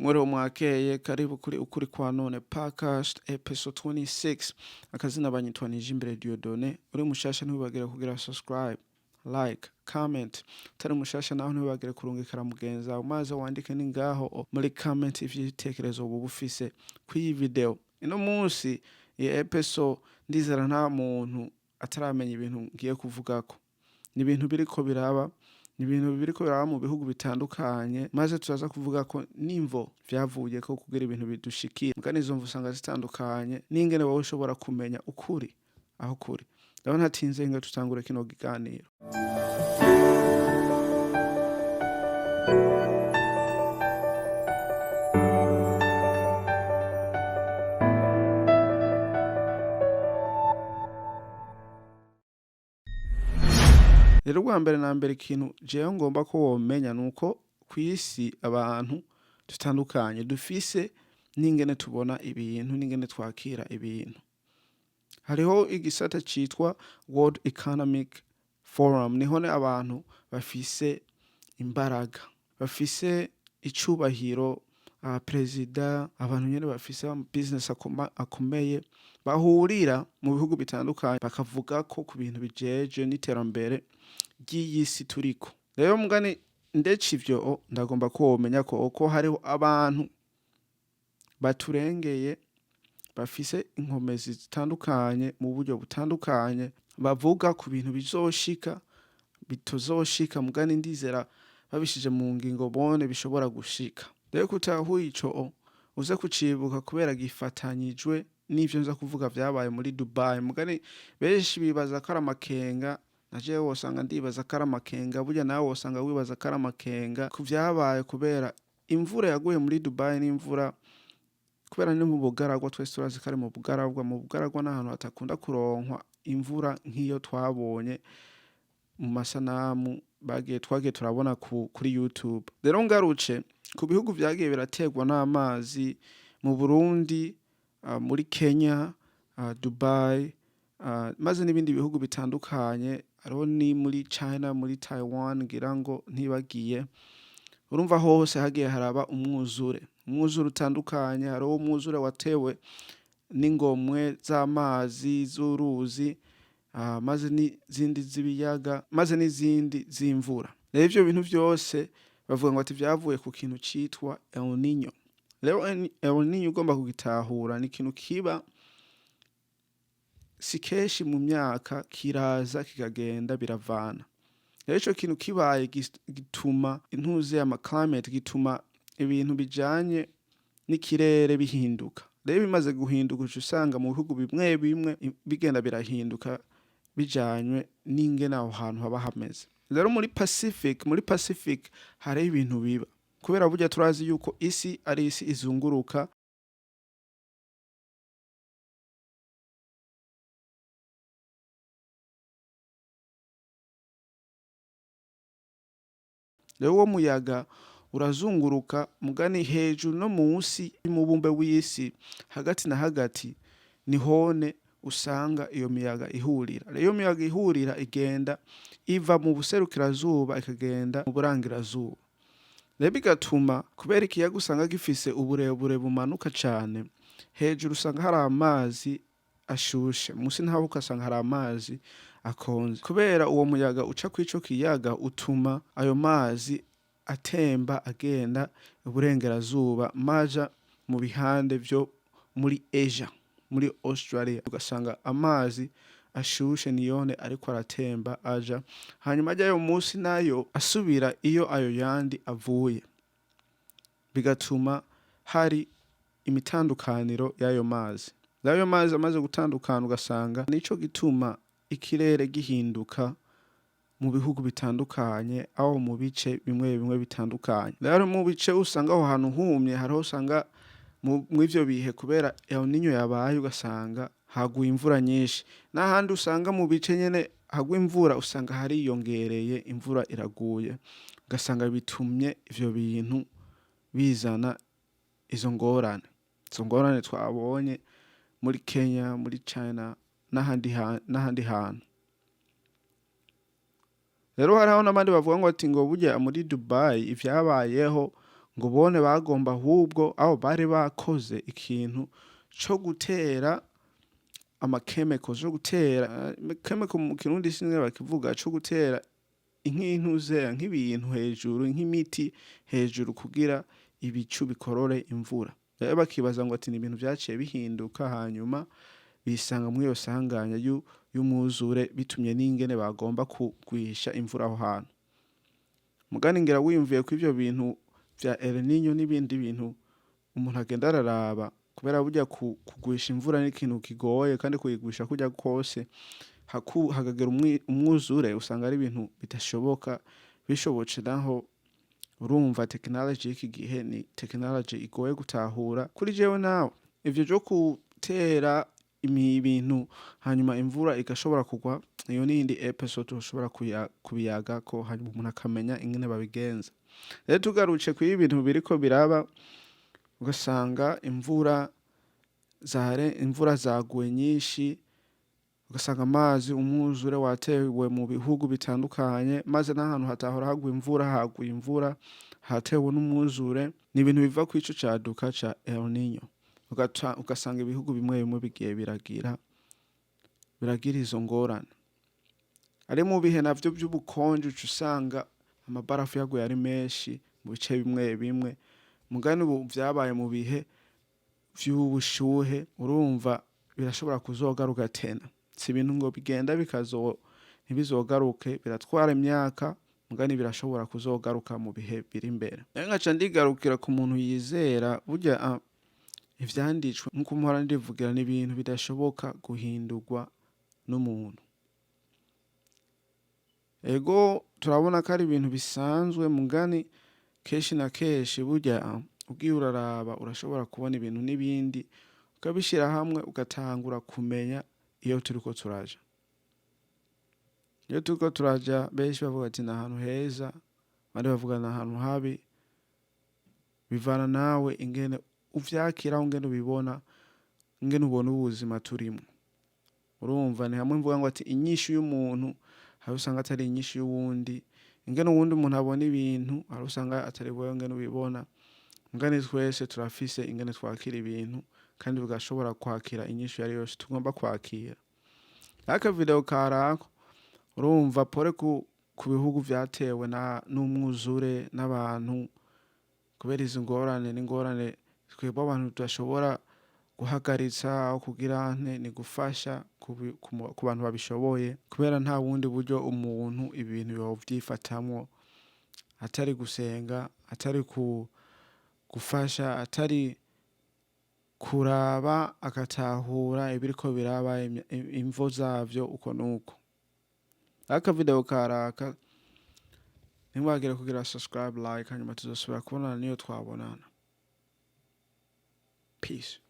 Mwiriwe mwakeye, karibu kuri Ukuri kwa None podcast episode 26. Akazina banyitwa Nijimbere Dieudonné. Uri mushasha ntiwibagire kugira subscribe, like, comment. Utari mushasha naho ntiwibagire kurungikira mugenzi wawe maze wandike ni ngaho muri comment ivy'ibitekerezo uba ufise kw'iyi video. Ino munsi iyi episode ndizera nta muntu ataramenya ibintu ngiye kuvugako. Ni ibintu biriko biraba mu bihugu bitandukanye, maze turaza kuvuga ko nimvo vyavuye ko kugira ibintu bidushikira. Mugani izo mvu usanga zitandukanye n'ingene wowe ushobora kumenya ukuri aho kuri. Ndabona ntatinze ngo tutangure kino kiganiro. Rero bwa mbere na mbere ikintu jewe ngomba ko womenya nuko kw'isi abantu tutandukanye dufise n'ingene tubona ibintu n'ingene twakira ibintu. Hariho igisata citwa World Economic Forum, niho abantu bafise imbaraga, bafise icubahiro, perezida, abantu nyene bafise business akomeye bahurira mu bihugu bitandukanye bakavuga ko ku bintu bijeje n'iterambere ry'iyisi turiko. Rero mugani ndetse ivyo ndagomba ko womenya ko hariho abantu baturengeye bafise inkomezi zitandukanye mu buryo butandukanye bavuga ku bintu bizoshika bitozoshika, mugani ndizera babishije mu ngingo bone bishobora gushika. Rero kutahuye ico uze kucibuka kubera gifatanyijwe n'ivyo nza kuvuga vyabaye muri Dubai. Mugani benshi bibaza ko ari amakenga, naje wosanga ndibaza ko ari amakenga, burya nawe wosanga wibaza ko ari amakenga ku vyabaye kubera imvura yaguye muri Dubai n'imvura kubera ni mu bugaragwa. Twese turazi ko ari mu bugaragwa n'ahantu hatakunda kuronkwa imvura nk'iyo twabonye mu masanamu twagiye turabona kuri YouTube. Rero ngaruce ku bihugu vyagiye birategwa n'amazi mu Burundi, muri Kenya, Dubai, maze n'ibindi bihugu bitandukanye, hariho ni muri China, muri Taiwan ngira ngo ntibagiye. Urumva hose hagiye haraba umwuzure utandukanye. Hariho umwuzure watewe n'ingomwe z'amazi z'uruzi, maze n'izindi z'ibiyaga, maze n'izindi z'imvura. Rero ivyo bintu vyose bavuga ngo ati vyavuye ku kintu citwa El Niño. Rero El Niño ugomba kugitahura ni ikintu kiba si kenshi mu myaka, kiraza kikagenda biravana. Rero ico kintu kibaye gituma intuze climate, gituma ibintu bijanye n'ikirere bihinduka. Rero bimaze guhinduka usanga mu bihugu bimwe bimwe bigenda birahinduka bijanywe n'ingene aho hantu haba hameze. Rero muri Pacific hari ibintu biba kubera burya turazi yuko isi ari isi izunguruka. Rero uwo muyaga urazunguruka, mugani hejuru no munsi y'umubumbe w'isi hagati na hagati nihone usanga iyo miyaga ihurira. Rero iyo miyaga ihurira igenda iva mu buserukirazuba ikagenda mu burangirazuba. Rero bigatuma kubera ikiyaga usanga gifise uburebure bumanuka cane, hejuru usanga hari amazi ashushe, munsi naho ukasanga hari amazi akonje. Kubera uwo muyaga uca kw'ico kiyaga utuma ayo mazi atemba agenda iburengerazuba maja mu bihande vyo muri Asia, muri Australia, ugasanga amazi ashushe niyone ariko aratemba aja, hanyuma ajyayo munsi nayo asubira iyo ayo yandi avuye, bigatuma hari imitandukaniro y'ayo mazi. Ayo mazi amaze gutandukana ugasanga nico gituma ikirere gihinduka mu bihugu bitandukanye, aho mu bice bimwe bitandukanye. Rero mu bice usanga aho hantu humye, hariho usanga mu ivyo bihe kubera El Niño yabaye ugasanga haguye imvura nyinshi. N'ahandi usanga mu bice nyene hagwa imvura usanga hariyongereye, imvura iraguye, ugasanga bitumye ivyo bintu bizana izo ngorane. Izo ngorane twabonye muri Kenya, muri China n'ahandi hantu. Rero hariho n'abandi bavuga ngo ati ngo burya muri Dubai ivyabayeho ngo bone bagomba ahubwo aho bari bakoze ikintu co gutera amakemiko zo gutera chemical mu kirundi sinzi bakivuga co gutera nk'intuze nk'ibintu hejuru nk'imiti hejuru kugira ibicu bikorore imvura. Rero bakibaza ngo ati ni ibintu vyaciye bihinduka hanyuma bisanga muri iyo sanganya y'umwuzure bitumye n'ingene bagomba kugwisha imvura aho hantu. Mugani ngira wiyumviye ko ivyo bintu vya El Niño n'ibindi bintu umuntu agenda araraba kubera burya kugwisha imvura n'ikintu kigoye kandi kuyigwisha kurya kose hagagera umwuzure usanga ari ibintu bidashoboka. Bishobotse naho urumva technology y'iki gihe ni technology igoye gutahura kuri jewe nawe. Ivyo vyo gutera ibintu hanyuma imvura igashobora kugwa, iyo n'iyindi episode tushobora kubiyagako hanyuma umuntu akamenya ingene babigenza. Rero tugarutse ku ibintu biriko biraba, ugasanga imvura zaguye nyinshi, ugasanga amazi umwuzure watewe mu bihugu bitandukanye, maze n'ahantu hatahora hagwa imvura haguye imvura hatewe n'umwuzure. Ni ibintu biva ku ico caduka ca El Niño. Ugasanga ibihugu bimwe bimwe bigiye biragira izo ngorane. Ari mu bihe navyo vy'ubukonje uca usanga amabarafu yaguye ari menshi mu bice bimwe bimwe. Mugani ubu vyabaye mu bihe vy'ubushuhe, urumva birashobora kuzogaruka tena. Si ibintu ngo bigenda ntibizogaruke, biratwara imyaka, mugani birashobora kuzogaruka mu bihe biri imbere. Ngaca ndigarukira ku muntu yizera burya ivyanditswe nkuko mpora ndivugira ni ibintu bidashoboka guhindurwa n'umuntu. Ego turabona ko ari ibintu bisanzwe, mugani kenshi na kenshi burya ugiye uraraba urashobora kubona ibintu n'ibindi ukabishira hamwe ugatangura kumenya iyo turiko turaja. Iyo turiko turaja benshi bavuga ati ni ahantu heza, abandi bavuga ni ahantu habi. Bivana nawe ingene uvyakira, ingene ubibona, ingene ubona ubuzima turimo. Urumva ni hamwe mvuga ngo ati inyishu y'umuntu hari usanga atari inyishu y'uwundi, ingene uwundi umuntu abona ibintu hari usanga atari wewe ingene ubibona. Mugani twese turafise ingene twakira ibintu kandi bigashobora kwakira inyishu yari yose tugomba kwakira. Aka video karako urumva pore ku bihugu vyatewe n'umwuzure n'abantu kubera izi ngorane twebwe abantu tudashobora guhagaritsa aho kugira ni gufasha ku bantu babishoboye, kubera nta wundi buryo umuntu ibintu yovyifatamwo atari gusenga, atari gufasha, atari kuraba agatahura ibiriko biraba imvo zavyo uko nuko. Aka video karaka ntiwagire kugira subscribe, like, hanyuma tuzosubira kubonana niyo twabonana. Peace.